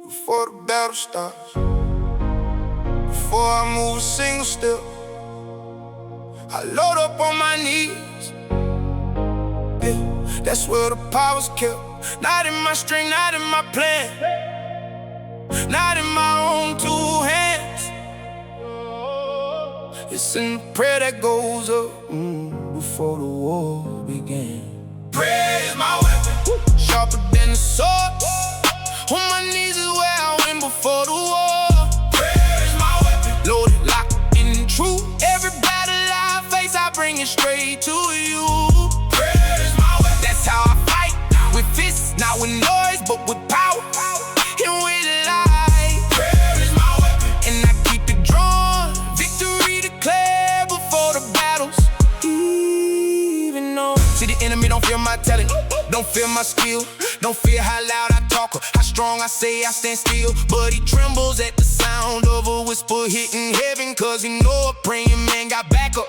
before the battle starts. Before I move a single step, I load up on my knees. Yeah, that's where the power's kept. Not in my strength, not in my plan, not in my own two hands. It's in the prayer that goes up before the war began. Prayer is my weapon, sharper than the sword. On my knees is where I went before the war. Prayer is my weapon, loaded, locked in true. Every battle I face, I bring it straight to you. Prayer is my weapon, that's how I fight. With fists, not with noise, but with power and with light. Prayer is my weapon, and I keep it drawn. Victory declared before the battles. Even though, see, the enemy don't fear my talent, don't fear my skill, don't fear how loud I talk or how strong I say I stand still. But he trembles at the sound of a whisper hitting heaven, cause he know a praying man got backup,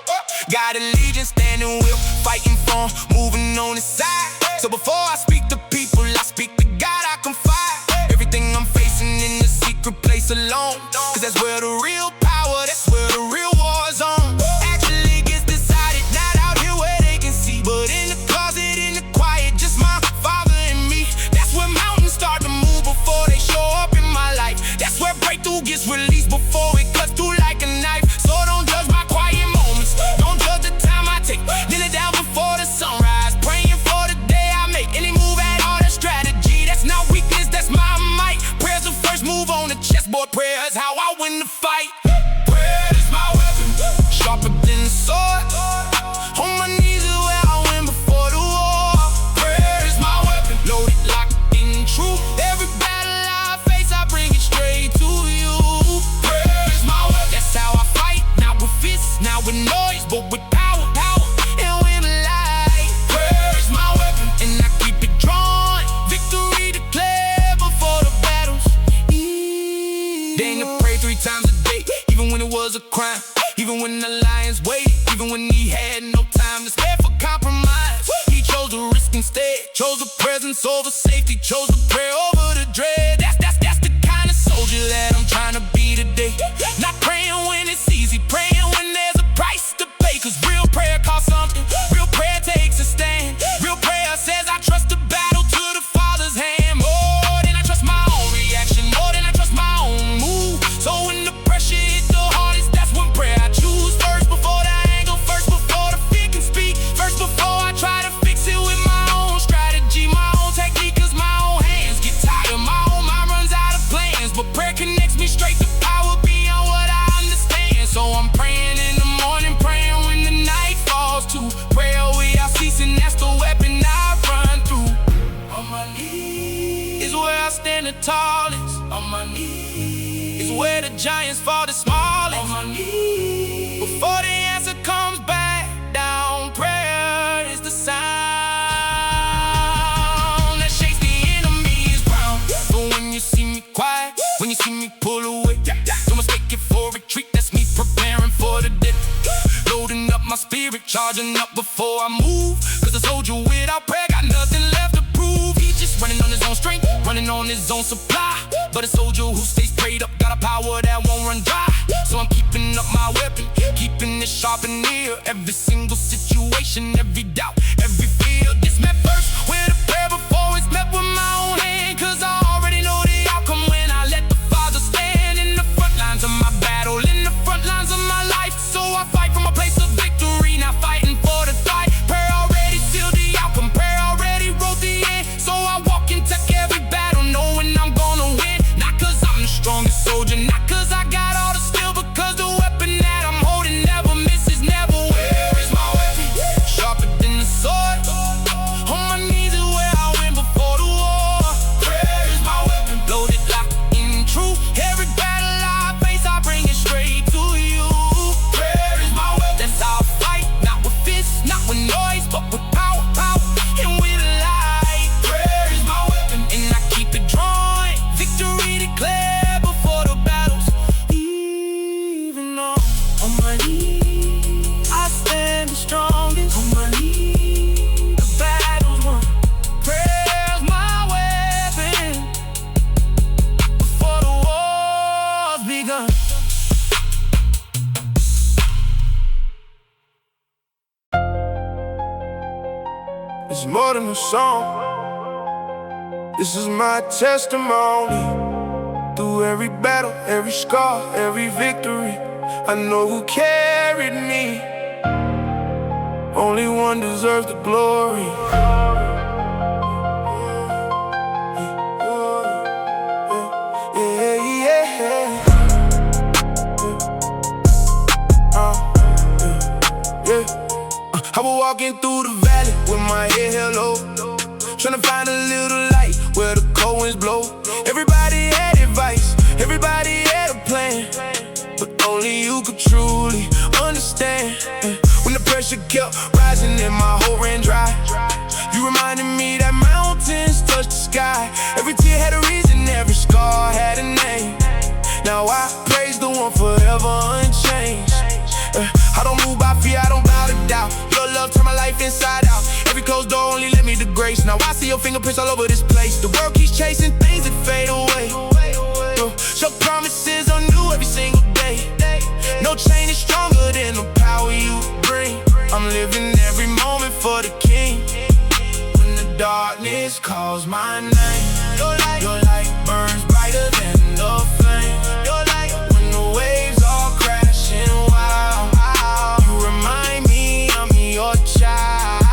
got allegiance, standing with, fighting for, moving on his side. So before I speak to people, I speak to God, I confide everything I'm facing in the secret place alone. Cause that's where the real power, that's where the real war's on. Actually gets decided, not out here where they can see, but in the closet, in the quiet, just my Father and me. That's where mountains start to move before they show up in my life. That's where breakthrough gets released before it cuts through like a knife. So don't judge my quiet moments, don't judge the time I take, kneel it down before the sunrise, praying for the day I make. Any move at all, that's strategy, that's not weakness, that's my might. Prayer's the first move on the chessboard, prayer is how I win the fight. Prayer is my weapon, sharper than the sword. On my knees is where I went before the war. Prayer is my weapon, loaded, locked in truth. Every battle I face, I bring it straight to you. Prayer is my weapon, that's how I fight. Not with fists, not with noise, but with power, and with light. Prayer is my weapon, and I keep it drawn. Victory declared before the battles. Daniel prayed 3 times a day, even when it was a crime, even when the lions waited, even when he had no time to spare for compromise. He chose to risk instead, chose the presence over safety, chose the prayer over the dread. That's the kind of soldier that I'm trying to be today. Not praying when it's easy, praying when there's a price to pay. Cause real prayer costs something, real prayer takes a stand. Real prayer says I trust the battle to the Father's hand. More than I trust my own reaction, more than I trust my own move. So when the pressure hits the hardest, that's when prayer I choose. First before the angle, first before the fear can speak, first before I try to fix it with my own strategy, my own technique. Cause my own hands get tired, my own mind runs out of plans. But prayer connects me straight to power beyond what I understand. So I'm praying in the morning, praying when the night falls too. Prayer without ceasing, that's the weapon I run through. On my knees is where I stand the tallest. On my knees is where the giants fall the smallest. On my knees before the answer comes back down, prayer is the sound that shakes the enemy's ground. But when you see me quiet, when you see me pull away, don't mistake it for retreat, that's me preparing for the day. Loading up my spirit, charging up before I move. Cause a soldier without prayer got nothing left to prove. He's just running on his own strength, running on his own supply. But a soldier who stays prayed up got a power that won't run dry. So I'm keeping up my weapon, keeping it sharp and near. Every single situation, every doubt, every fear gets met first with a prayer before it's met with my own hand. Cause I already know the outcome when I let the Father stand in the front lines of my battle, in the front lines of my life. So I fight from a place of victory, not fighting for the fight. Prayer already sealed the outcome, prayer already wrote the end. So I walk and take every battle, knowing I'm gonna win. Not cause I'm the strongest soldier, not cause I got all the skill, but cause the weapon that I'm holding never misses, never wins. Prayer is my weapon, sharper than the more than a song. This is my testimony. Through every battle, every scar, every victory, I know who carried me. Only one deserves the glory. I was walking through the valley with my head held low, tryna find a little light where the cold winds blow. Everybody had advice, everybody had a plan, but only you could truly understand. When the pressure kept rising and my hope ran dry, you reminded me that mountains touch the sky. Every tear had a reason, every scar had a name. Now I praise the one forever unchanged. I don't move by fear, I don't bow to doubt. Your love turned my life inside out. Every closed door only led me to grace. Now I see your fingerprints all over this place. The world keeps chasing things that fade away. Your promises are new every single day. No chain is stronger than the power you bring. I'm living every moment for the King. When the darkness calls my name, your light burns brighter than the flame. Your light when the waves are crashing wild. You remind me I'm your child.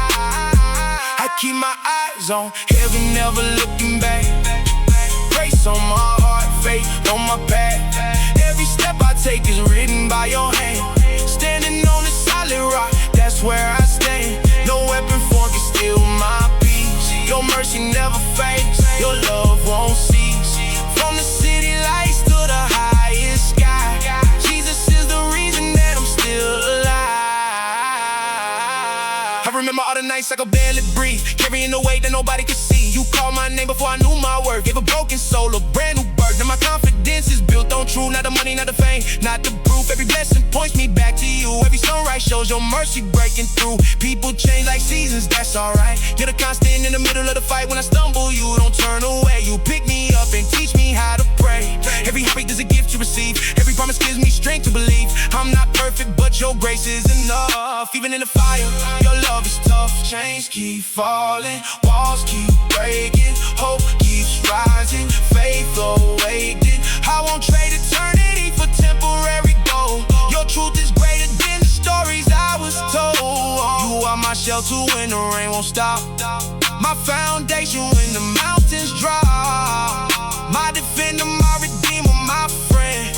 I keep my eyes on heaven, never looking back. Grace on my heart, faith on my path. Every step I take is written by your hand. Standing on the solid rock, that's where I stand. No weapon formed can steal my peace. Your mercy never fades, your love won't cease. From the city lights to the highest sky, Jesus is the reason that I'm still alive. I remember all the nights I could barely breathe, carrying the weight that nobody could see. You called my name before I knew my worth, gave a broken soul a brand new birth. Now my confidence is built on truth, not the money, not the fame, not the proof. Every blessing points me back to you. Every sunrise shows your mercy breaking through. People change like seasons, that's alright. You're the constant in the middle of the fight. When I stumble, you don't turn away. You pick me up and teach me how to pray. Every heartbeat is a gift you receive. Every promise gives me strength to believe. I'm not perfect, but your grace is enough. Even in the fire, your love is tough. Chains keep falling, walls keep breaking, hope keeps rising, faith awakened. I won't trade eternity for temporary gold. Your truth is greater than the stories I was told. You are my shelter when the rain won't stop, my foundation when the mountains drop, my defender, my redeemer, my friend.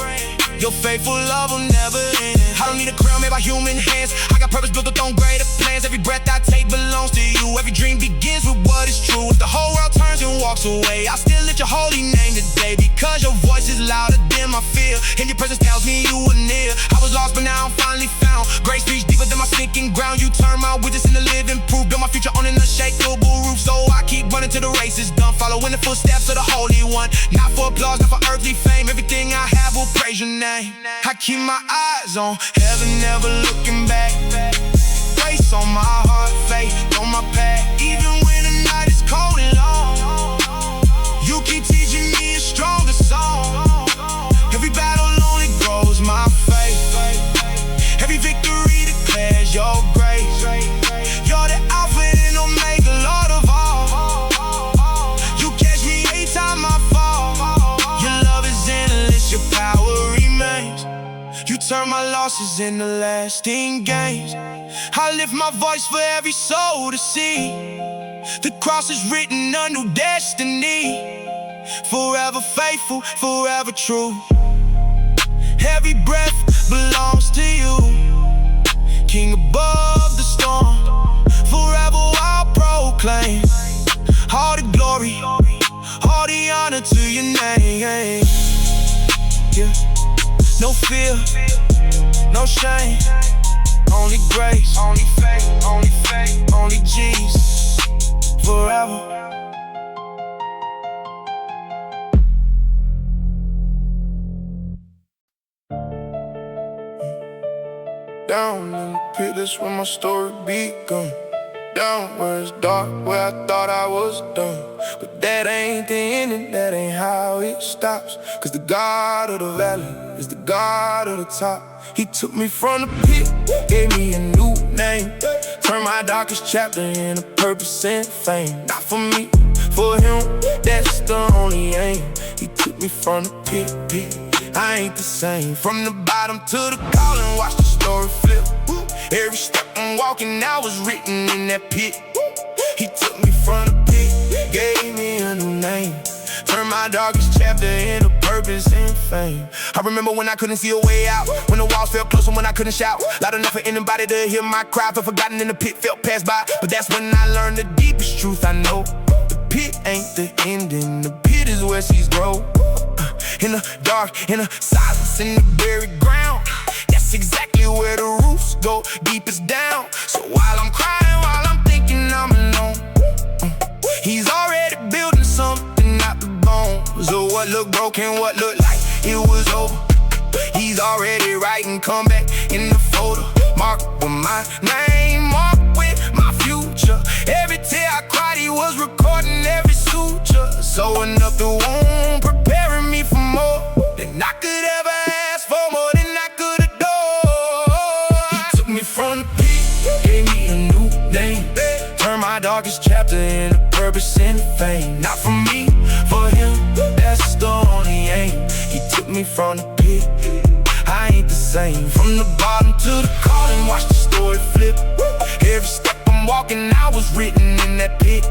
Your faithful love will never end. I don't need a crown made by human hands. I got purpose built up on greater plans. Every breath I take belongs to you. Every dream begins with what is true. If the whole world turns and walks away, I still lift your holy name today. Because your voice is louder than my fear, and your presence tells me you are near. I was lost but now I'm finally found. Grace reached deeper than my sinking ground. You turn my witness into living proof. Build my future on an unshakable roof. So I keep running till the race is done, following the footsteps of the Holy One. Not for applause, not for earthly fame. Everything I have will praise your name. I keep my eyes on heaven, never looking back. Grace on my heart, faith on my path. Even when the night is cold and long, you keep teaching me a stronger song. Every battle only grows my faith. Every victory declares your grace. You're the Alpha and Omega, Lord of all. You catch me every time I fall. Your love is endless, your power remains. You turn my losses into lasting gains. I lift my voice for every soul to see. The cross is written, a new destiny. Forever faithful, forever true. Every breath belongs to you. King above the storm, forever I'll proclaim. All the glory, all the honor to your name. Yeah. No fear, no shame, only grace, only faith, only Jesus, forever. Down in the pit, that's where my story begun. Down where it's dark, where I thought I was done. But that ain't the ending, that ain't how it stops. Cause the God of the valley is the God of the top. He took me from the pit, gave me a new name. Turn my darkest chapter into purpose and fame. Not for me, for him, that's the only aim. He took me from the pit, I ain't the same. From the bottom to the calling, watch the story flip. Every step I'm walking, I was written in that pit. He took me from the pit, gave me a new name. Turned my darkest chapter into purpose and fame. I remember when I couldn't see a way out, when the walls felt close and when I couldn't shout loud enough for anybody to hear my cry. Felt forgotten in the pit, felt passed by. But that's when I learned the deepest truth I know. The pit ain't the ending, the pit is where seeds grow. In the dark, in the silence, in the buried ground, that's exactly where the roots go deepest down. So while I'm crying, while I'm thinking I'm alone, he's already building something out the bone. So what looked broken, what looked like it was over, he's already writing comeback in the photo. Marked with my name, marked with my future. Every tear I cried, he was recording every suture. Sewing up the wound, preparing me for more than I could ever ask for, more than I could adore. He took me from the pit, gave me a new name. Turned my darkest chapter into purpose and fame. Not for me, for him, that's the only aim. He took me from the pit, I ain't the same. From the bottom to the calling, watch the story flip. Every step I'm walking, I was written in that pit.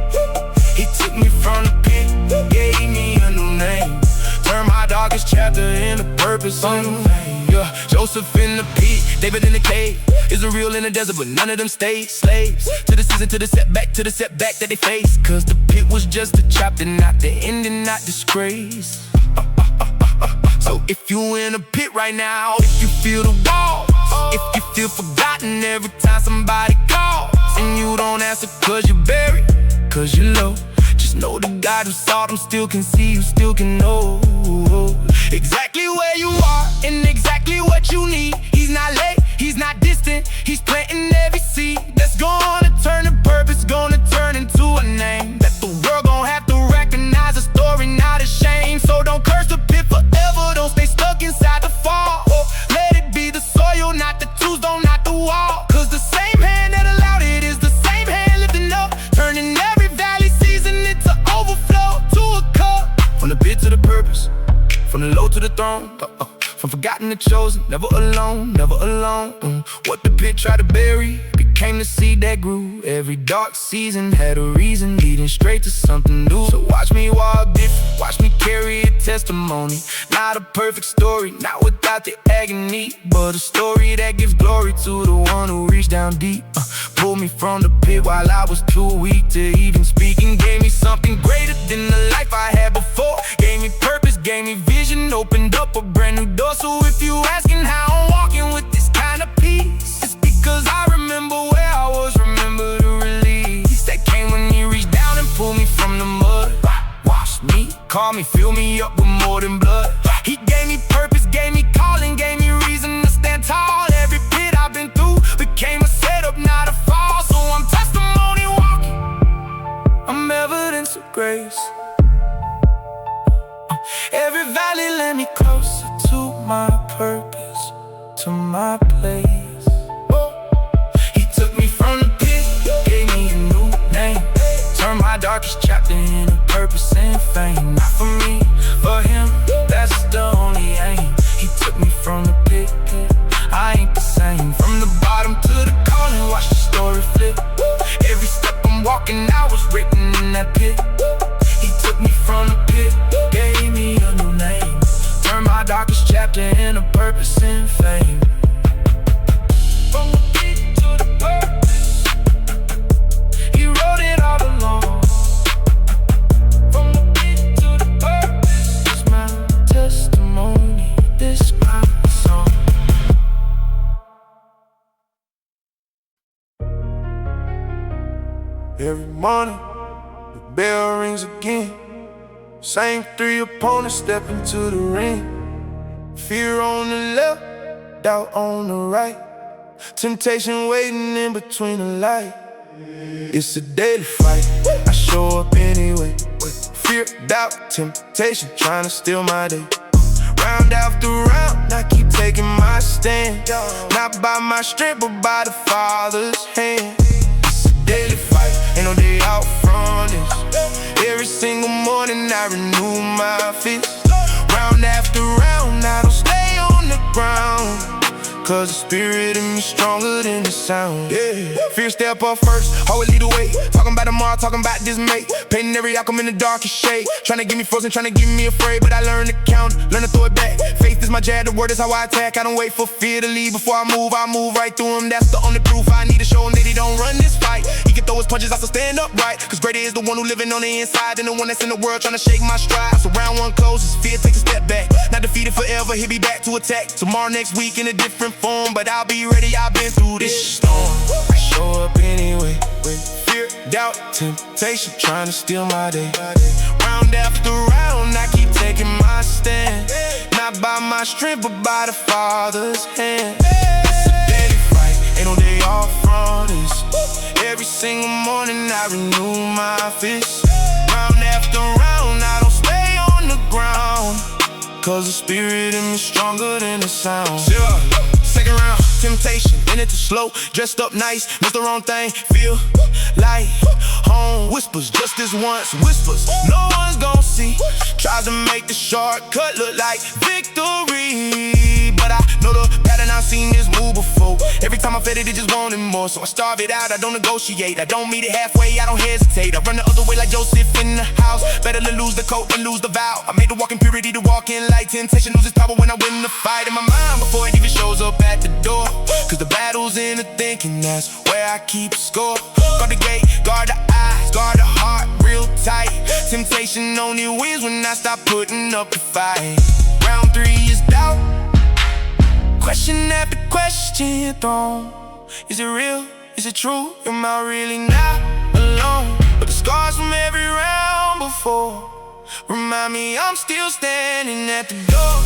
He took me from the pit, gave me a new name. Turned my darkest chapter into purpose and fame. Yeah, Joseph in the pit, David in the cave. Israel in the desert, but none of them stayed slaves. To the season, to the setback that they faced. Cause the pit was just a chapter, not the ending, not disgrace. So if you in a pit right now, if you feel the wall, if you feel forgotten every time somebody calls, and you don't answer cause you're buried, cause you're low, just know the God who saw them still can see you, still can know exactly where you are and exactly what you need. He's not late, he's not distant, he's planting every seed that's gonna turn to purpose, gonna turn into a name that the world gonna have to recognize, a story, not a shame. So don't curse the pit forever, don't stay stuck inside the fall. Let it be the soil, not the tools, don't knock the wall. Cause the same hand that allowed it is the same hand lifting up, turning every valley season into overflow to a cup. From the pit to the purpose, from the low to the throne, from forgotten to chosen, never alone, never alone. What the pit tried to bury became the seed that grew. Every dark season had a reason, leading straight to something new. So watch me walk different, watch me carry a testimony. Not a perfect story, not without the agony, but a story that gives glory to the one who reached down deep. Pulled me from the pit while I was too weak to even speak, and gave me something greater than the life I had before. Gave me purpose, gave me vision, opened up a brand new door. So if you asking how I'm walking with this kind of peace, it's because I remember where I was, remember the release that came when he reached down and pulled me from the mud. Washed me, called me, filled me up with more than blood. He gave me purpose, gave me calling, gave me reason to stand tall. Every pit I've been through became a setup, not a fall. So I'm testimony walking, I'm evidence of grace. Every valley led me closer to my purpose, to my place. He took me from the pit, gave me a new name. Turned my darkest chapter into purpose and fame. Not for me, for him, that's the only aim. He took me from the pit, I ain't the same. From the bottom to the calling, watch the story flip. Every step I'm walking, I was written in that pit. He took me from the pit, gave me a new name. Turned my darkest chapter into purpose and fame. From the pit to the purpose, he wrote it all along. From the pit to the purpose, it's my testimony, this my song. Every morning, the bell rings again. Same three opponents step into the ring. Fear on the left, doubt on the right. Temptation waiting in between the light. It's a daily fight, I show up anyway. Fear, doubt, temptation trying to steal my day. Round Round after round, I keep taking my stand. Not by my strength, but by the Father's hand. It's a daily fight, ain't no day out from this. Every single morning I renew my fist. Round after round, I don't stay on the ground, cause the spirit in me stronger than the sound. Fear step up first, always lead the way. Talking about tomorrow, talking about dismay. Painting every outcome in the darkest shade. Trying to get me frozen, trying to get me afraid. But I learned to count, learn to throw it back. Faith is my jab, the word is how I attack. I don't wait for fear to leave before I move right through him. That's the only proof I need to show him that he don't run this fight. He can throw his punches, I still stand upright. Cause greater is the one who living on the inside than the one that's in the world trying to shake my stride. So round one closes, fear takes a step back. Not defeated forever, he'll be back to attack. Tomorrow, next week in a different form, but I'll be ready, I've been through this storm. I show up anyway, with fear, doubt, temptation, trying to steal my day. Round after round, I keep taking my stand. Not by my strength, but by the Father's hand. It's a daily fight, ain't no day off from this. Every single morning I renew my fist. Round after round, I don't stay on the ground, cause the spirit in me stronger than the sound. Second round, temptation, in it too slow. Dressed up nice, missed the wrong thing. Feel like home. Whispers, just this once. Whispers, no one's gon' see. Tries to make the shortcut look like victory, but I know the pattern, I've seen this move before. Every time I fed it, it just wanted more. So I starve it out, I don't negotiate. I don't meet it halfway, I don't hesitate. I run the other way like Joseph in the house. Better to lose the coat than lose the vow. I made the walk in purity to walk in light. Temptation loses power when I win the fight in my mind before it even shows up at the door. Cause the battle's in the thinking, that's where I keep score. Guard the gate, guard the eyes, guard the heart real tight. Temptation only wins when I stop putting up the fight. Round 3 is doubt. Question after question thrown. Is it real? Is it true? Am I really not alone? But the scars from every round before remind me I'm still standing at the door.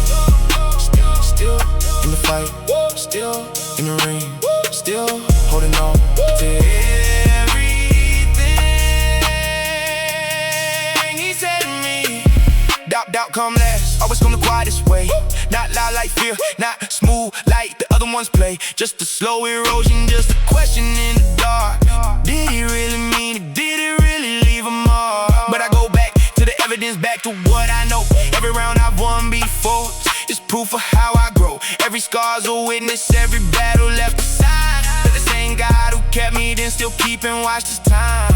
Still in the fight, still in the ring, still holding on to everything he said to me. Doubt come last, always come the quietest way. Not loud like fear, not smooth like the other ones play. Just a slow erosion, just a question in the dark. Did he really mean it? Did it really leave a mark? But I go back to the evidence, back to what I know. Every round I've won before is proof of how I grow. Every scar's a witness, every battle left a sign. But the same God who kept me then still keep and watch this time.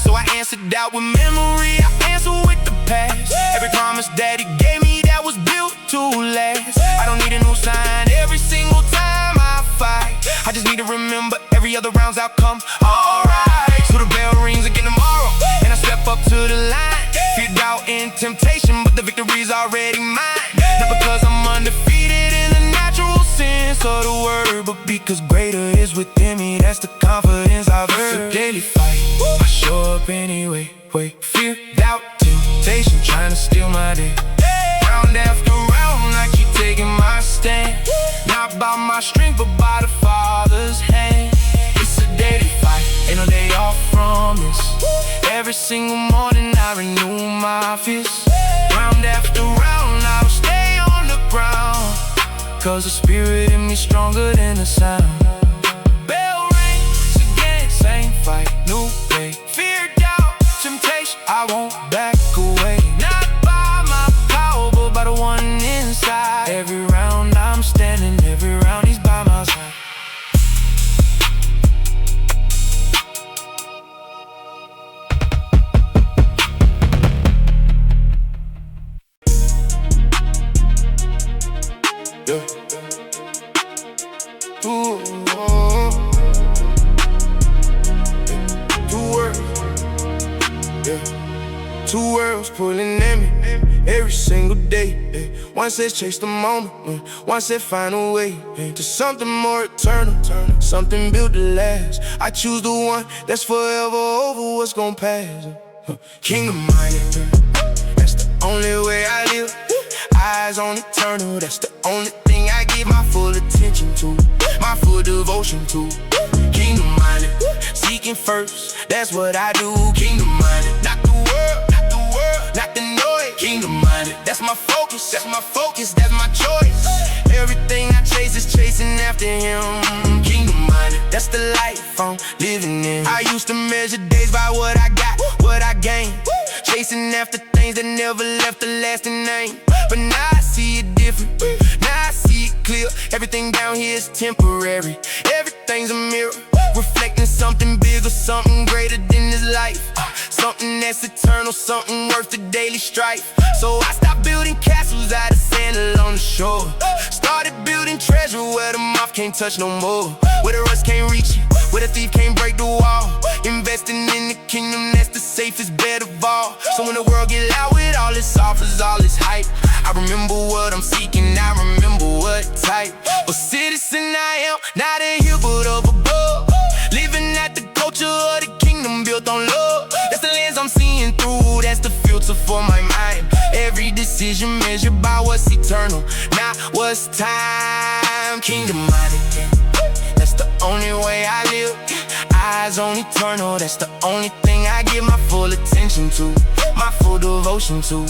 So I answer doubt with memory, I answer with the past. Every promise that he gave me that was built to last. I don't need a new sign every single time I fight. I just need to remember every other round's outcome. Alright, so the bell rings again tomorrow, and I step up to the line. Fear, doubt, and temptation, but the victory's already mine. Not because I'm undefeated in the natural sense of the word, but because greater is within me, that's the confidence I've earned. It's a daily fight, I show up anyway. Fear, doubt, temptation, trying to steal my day. Round after round, I keep taking my stand. Not by my strength, but by the Father's hand. It's a daily fight, ain't no day off from this. Every single morning I renew my fist. Round after round, I will stay on the ground, cause the spirit in me stronger than the sound. Bell rings again, same fight, new day. Fear, doubt, temptation, I won't back away. Not by my power, but by the one inside. Every round I'm standing, every round he's by my side. Yeah. Two worlds pulling at me every single day. One says chase the moment, one said find a way to something more eternal, something built to last. I choose the one that's forever over what's gon' pass. Kingdom minded, that's the only way I live. Eyes on eternal, that's the only thing I give my full attention to, my full devotion to. Kingdom minded, seeking first, that's what I do. Kingdom minded, not the world, not the noise. Kingdom minded, that's my focus. focus, that's my focus, that's my choice. Everything I chase is chasing after him. Kingdom minded, that's the life I'm living in. I used to measure days by what I got, what I gained, chasing after things that never left a lasting name. But now I see it different, now I see it clear. Everything down here is temporary, everything's a mirror, reflecting something bigger, something greater than this life. Something that's eternal, something worth the daily strife. So I stopped building castles out of sand along the shore, started building treasure where the moth can't touch no more, where the rust can't reach you, where the thief can't break the wall. Investing in the kingdom, that's the safest bet of all. So when the world get loud with all its offers, all its hype, I remember what I'm seeking, I remember what type of citizen I am, not a hill but up above, living at the culture of the kingdom built on love. That's the lens I'm seeing through, that's the filter for my mind. Every decision measured by what's eternal, not what's time. Kingdom minded, that's the only way I live. Eyes on eternal, that's the only thing I give my full attention to, my full devotion to.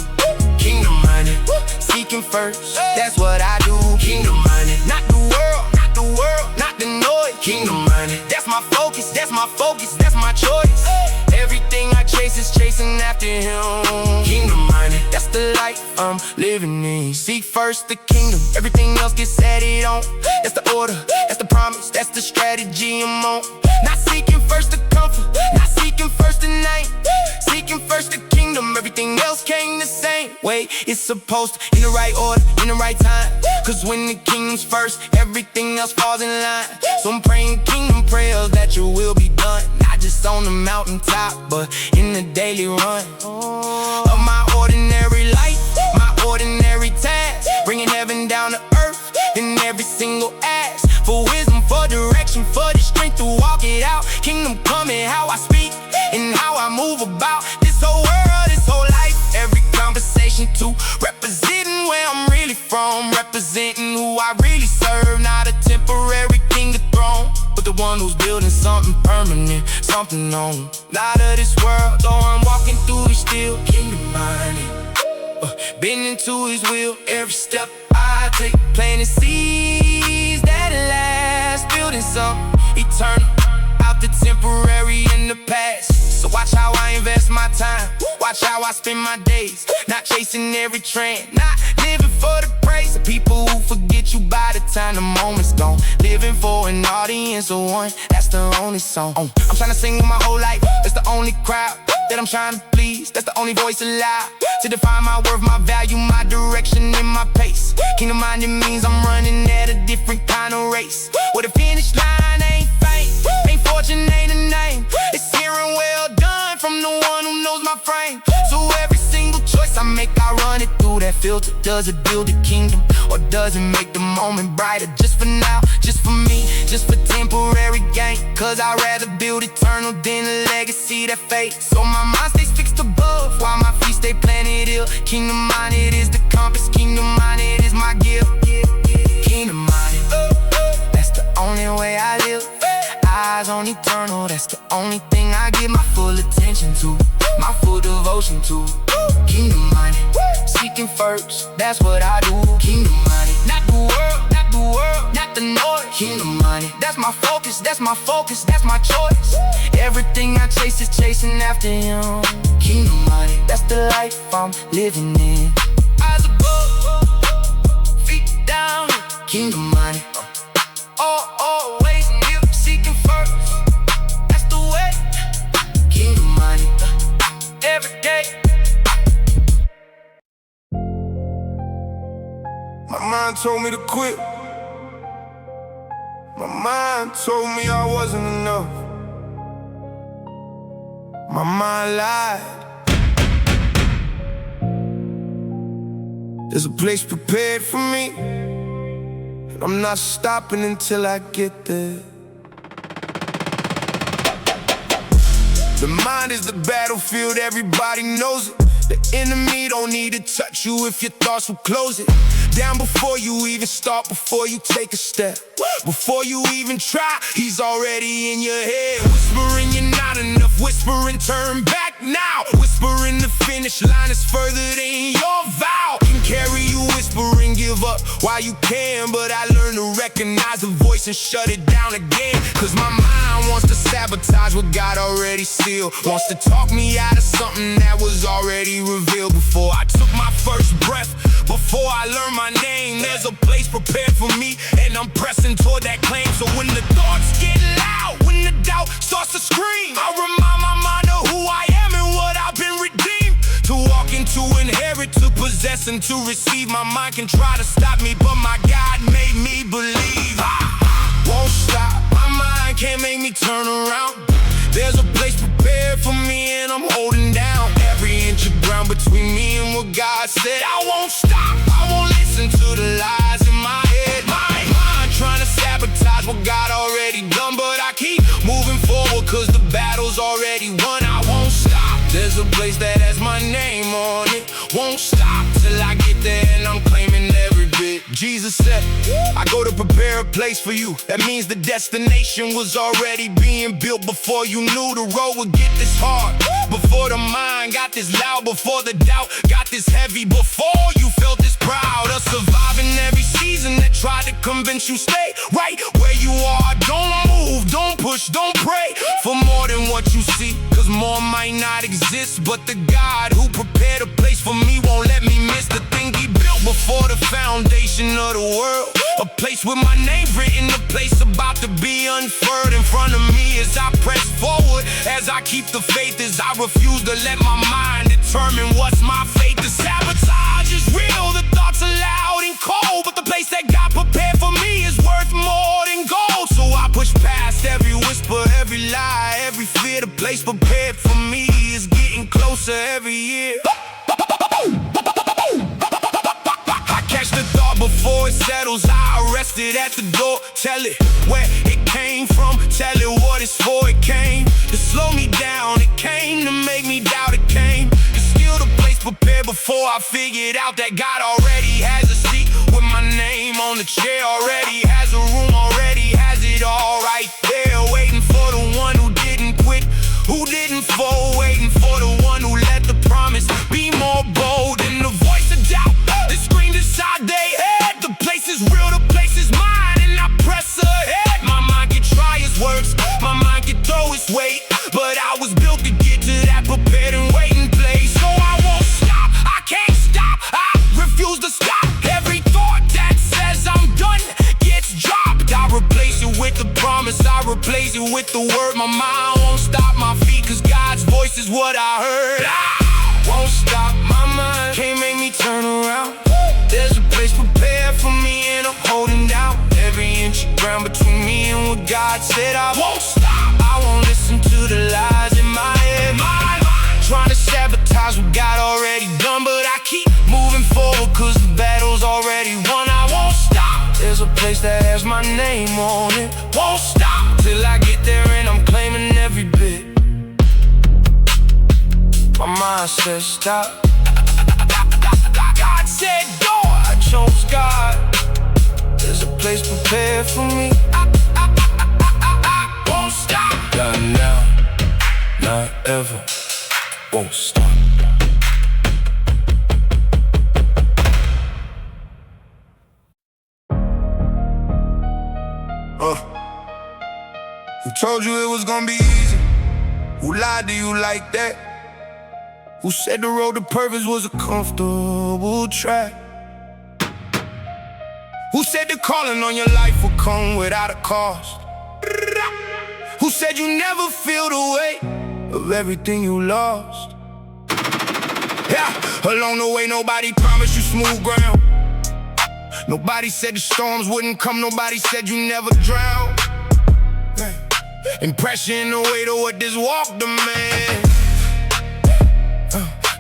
Kingdom minded, seeking first, that's what I do. Kingdom minded, not the world, not the world, not the noise. Kingdom minded, that's my focus, that's my focus, that's my choice. Everything I chase is chasing after him. Kingdom minded, that's the life I'm living in. Seek first the kingdom, everything else gets added on. That's the order, that's the promise, that's the strategy I'm on. Not seeking first the comfort, not seeking first the name, seeking first the kingdom, everything else came the same way it's supposed to, in the right order, in the right time. Cause when the kingdom's first, everything else falls in line. So I'm praying kingdom prayers that your will be done, not just on the mountaintop, but in the daily run of my ordinary life, my ordinary task, bringing heaven down to earth in every single ask. For wisdom, for direction, for the strength to walk it out. Kingdom coming, how I speak and how I move about this whole world, this whole life. Every conversation too, representing where I'm really from, representing who I really serve. Not a temporary king or throne, but the one who's building something permanent, something known. Not of this world, though I'm walking through it still. Kingdom minded, bending to his will. Every step I take, planting seeds that last, building something eternal out the temporary in the past. So watch how I invest my time, watch how I spend my days, not chasing every trend, not living for the praise of people who forget you by the time the moment's gone. Living for an audience of one, that's the only song. I'm trying to sing with my whole life, that's the only crowd that I'm trying to please, that's the only voice allowed to define my worth, my value, my direction, and my pace. Kingdom minded means I'm running at a different kind of race, where the finish line ain't fame, ain't fortune, ain't a name. It's hearing well done from the one who knows my frame. So every single choice I make, I run it through that filter. Does it build a kingdom, or does it make the moment brighter? Just for now, just for me, just for temporary gain. Cause I'd rather build eternal than a legacy that fades. So my mind stays fixed above, while my feet stay planted ill. Kingdom minded is the compass, kingdom minded is my gift. Kingdom minded, that's the only way I live. Eyes on eternal, that's the only thing I give my full attention to, my full devotion to. Kingdom minded, seeking first, that's what I do. Kingdom minded, not the world, not the world, not the noise. Kingdom minded, that's my focus, that's my focus, that's my choice. Everything I chase is chasing after him. Kingdom minded, that's the life I'm living in. Eyes above, feet down. Kingdom minded, always in you, seeking first, that's the way. Kingdom minded, every day. My mind told me to quit. My mind told me I wasn't enough. My mind lied. There's a place prepared for me, and I'm not stopping until I get there. The mind is the battlefield, everybody knows it. The enemy don't need to touch you if your thoughts will close it down before you even start, before you take a step. Before you even try, he's already in your head. Whispering you're not enough, whispering turn back now. Whispering the finish line is further than your vow. Can carry you whisper and give up while you can. But I learned to recognize the voice and shut it down again. Cause my mind wants to sabotage what God already sealed. Wants to talk me out of something that was already revealed. Before I took my first breath, before I learned my name, there's a place prepared for me, and I'm pressing toward that claim. So when the thoughts get loud, when the doubt starts to scream, I remind my mind of who I am and what I've been redeemed. To walk and to inherit, to possess and to receive. My mind can try to stop me, but my God made me believe. I won't stop, my mind can't make me turn around. There's a place prepared for me, and I'm holding down every inch of ground between me and what God said. I won't stop, I won't listen to the lies in my head. My mind trying to sabotage what God already done, but I keep moving forward cause the battle's already won. I won't stop, there's a place that has my name on it. Won't stop till I get there, and I'm claiming every bit. Jesus said, I go to prepare a place for you. That means the destination was already being built before you knew the road would get this hard. Before the mind got this loud, before the doubt got this heavy, before you felt this proud of surviving every season that tried to convince you stay right where you are. Don't move, don't push, don't pray for more than what you see, cause more might not exist. But the God who prepared a place for me won't let me miss the thing he built before the foundation of the world. A place with my name written, a place about to be unfurled in front of me as I press forward, as I keep the faith, as I refuse to let my mind determine what's my fate. The sabotage is real, the thoughts are loud and cold, but the place that God prepared for me is worth more than gold. So I push past every whisper, every lie, every fear. The place prepared for me is getting closer every year. Catch the thought before it settles. I arrest it at the door. Tell it where it came from. Tell it what it's for. It came to slow me down. It came to make me doubt. It came to steal the place prepared before I figured out that God already has a seat with my name on the chair. Already has a room. Already has it all right there, waiting for the one who didn't quit, who didn't fold. Waiting for the one who let the promise be more bold than the voice of doubt that screamed inside their head. The place is real, the place is mine, and I press ahead. My mind can try its worst, my mind can throw its weight, but I was built to get to that prepared and waiting place. So I won't stop, I can't stop, I refuse to stop. Every thought that says I'm done gets dropped. I replace it with the promise, I replace it with the word. My mind won't stop my feet, cause God's voice is what I heard. I won't stop, my mind can't make me turn around. There's a place prepared for me, and I'm holding down every inch of ground between me and what God said. I won't stop, I won't listen to the lies in my head. My mind trying to sabotage what God already done, but I keep moving forward cause the battle's already won. I won't stop, there's a place that has my name on it. Won't stop till I get there, and I'm claiming every bit. My mind says stop, God said go, I chose God. There's a place prepared for me. I won't stop. Not now, not ever. Won't stop. Who told you it was gonna be easy? Who lied to you like that? Who said the road to purpose was a comfortable track? Who said the calling on your life would come without a cost? Who said you never feel the weight of everything you lost? Yeah, along the way nobody promised you smooth ground. Nobody said the storms wouldn't come. Nobody said you never drown. Impression the weight of what this walk demands.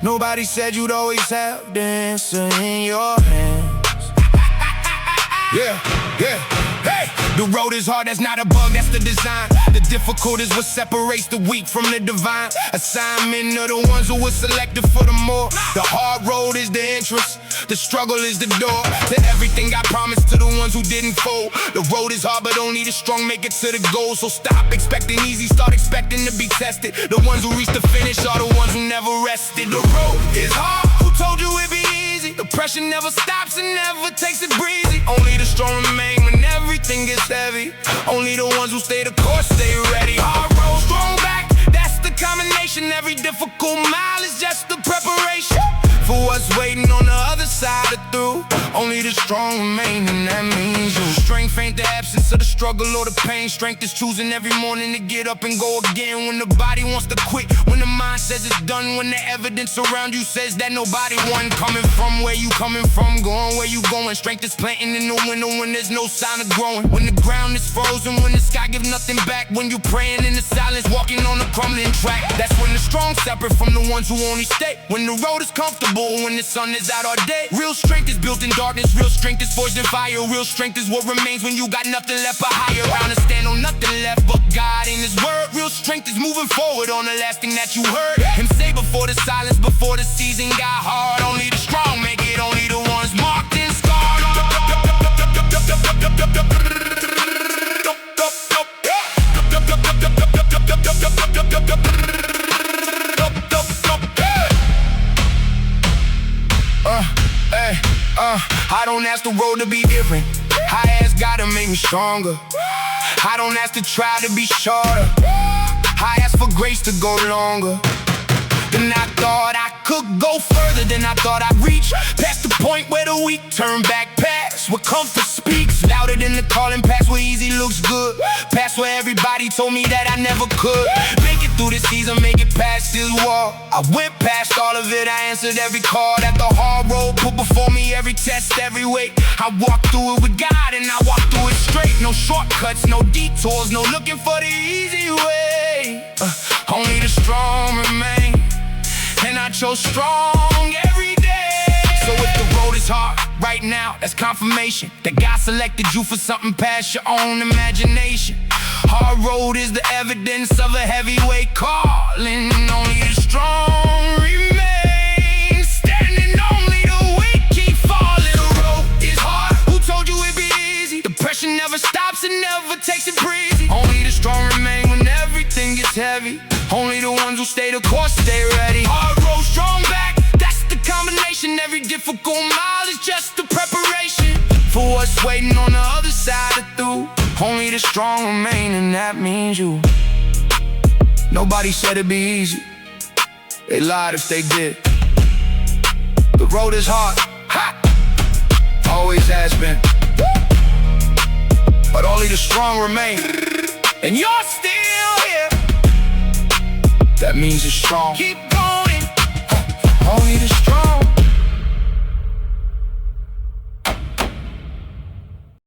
Nobody said you'd always have the answer in your hands. Yeah, hey! The road is hard, that's not a bug, that's the design. The difficult is what separates the weak from the divine. Assignment of the ones who were selected for the more. The hard road is the entrance, the struggle is the door to everything God promised to the ones who didn't fold. The road is hard, but only the strong make it to the goal. So stop expecting easy, start expecting to be tested. The ones who reach the finish are the ones who never rested. The road is hard, who told you it'd be easy? The pressure pressure never stops and never takes it breezy. Only the strong remain when everything gets heavy. Only the ones who stay the course, stay ready. Hard road, strong back, that's the combination. Every difficult mile is just the preparation for what's waiting on the other side of through. Only the strong remain, and that means you. Strength ain't the absence of the struggle or the pain. Strength is choosing every morning to get up and go again. When the body wants to quit, when the mind says it's done, when the evidence around you says that nobody won. Coming from where you coming from, going where you going. Strength is planting in the winter when there's no sign of growing. When the ground is frozen, when the sky gives nothing back. When you're praying in the silence, walking on a crumbling track. That's when the strong separate from the ones who only stay. When the road is comfortable, when the sun is out all day. Real strength is built in darkness, real strength is forged in fire. Real strength is what remains when you got nothing left but higher ground to stand on, nothing left but God in His word. Real strength is moving forward on the last thing that you heard Him say before the silence, before the season got hard. Only the strong make it, only the ones marked and scarred. I don't ask the road to be different. I ask God to make me stronger. I don't ask to try to be shorter. I ask for grace to go longer. Then I thought I could go further than I thought I'd reach. Past the point where the weak turn back past where comfort speaks. Louder than the calling, past where easy looks good. Past where everybody told me that I never could. Make it through this season, make it past this wall. I went past all of it, I answered every call. That the hard road put before me, every test, every weight. I walked through it with God and I walked through it straight. No shortcuts, no detours, no looking for the easy way. Only the strong remain, and I chose strong every day. So if the road is hard right now, that's confirmation that God selected you for something past your own imagination. Hard road is the evidence of a heavyweight calling. Only the strong remain standing, only the weak keep falling. The road is hard, who told you it'd be easy? The pressure never stops and never takes it breezy. Only the strong remain when everything gets heavy. Only the ones who stay the course, stay ready. Hard road, strong back, that's the combination. Every difficult mile is just the preparation for what's waiting on the other side of through. Only the strong remain, and that means you. Nobody said it'd be easy. They lied if they did. The road is hard, always has been. But only the strong remain, and you're still here. That means it's strong. Keep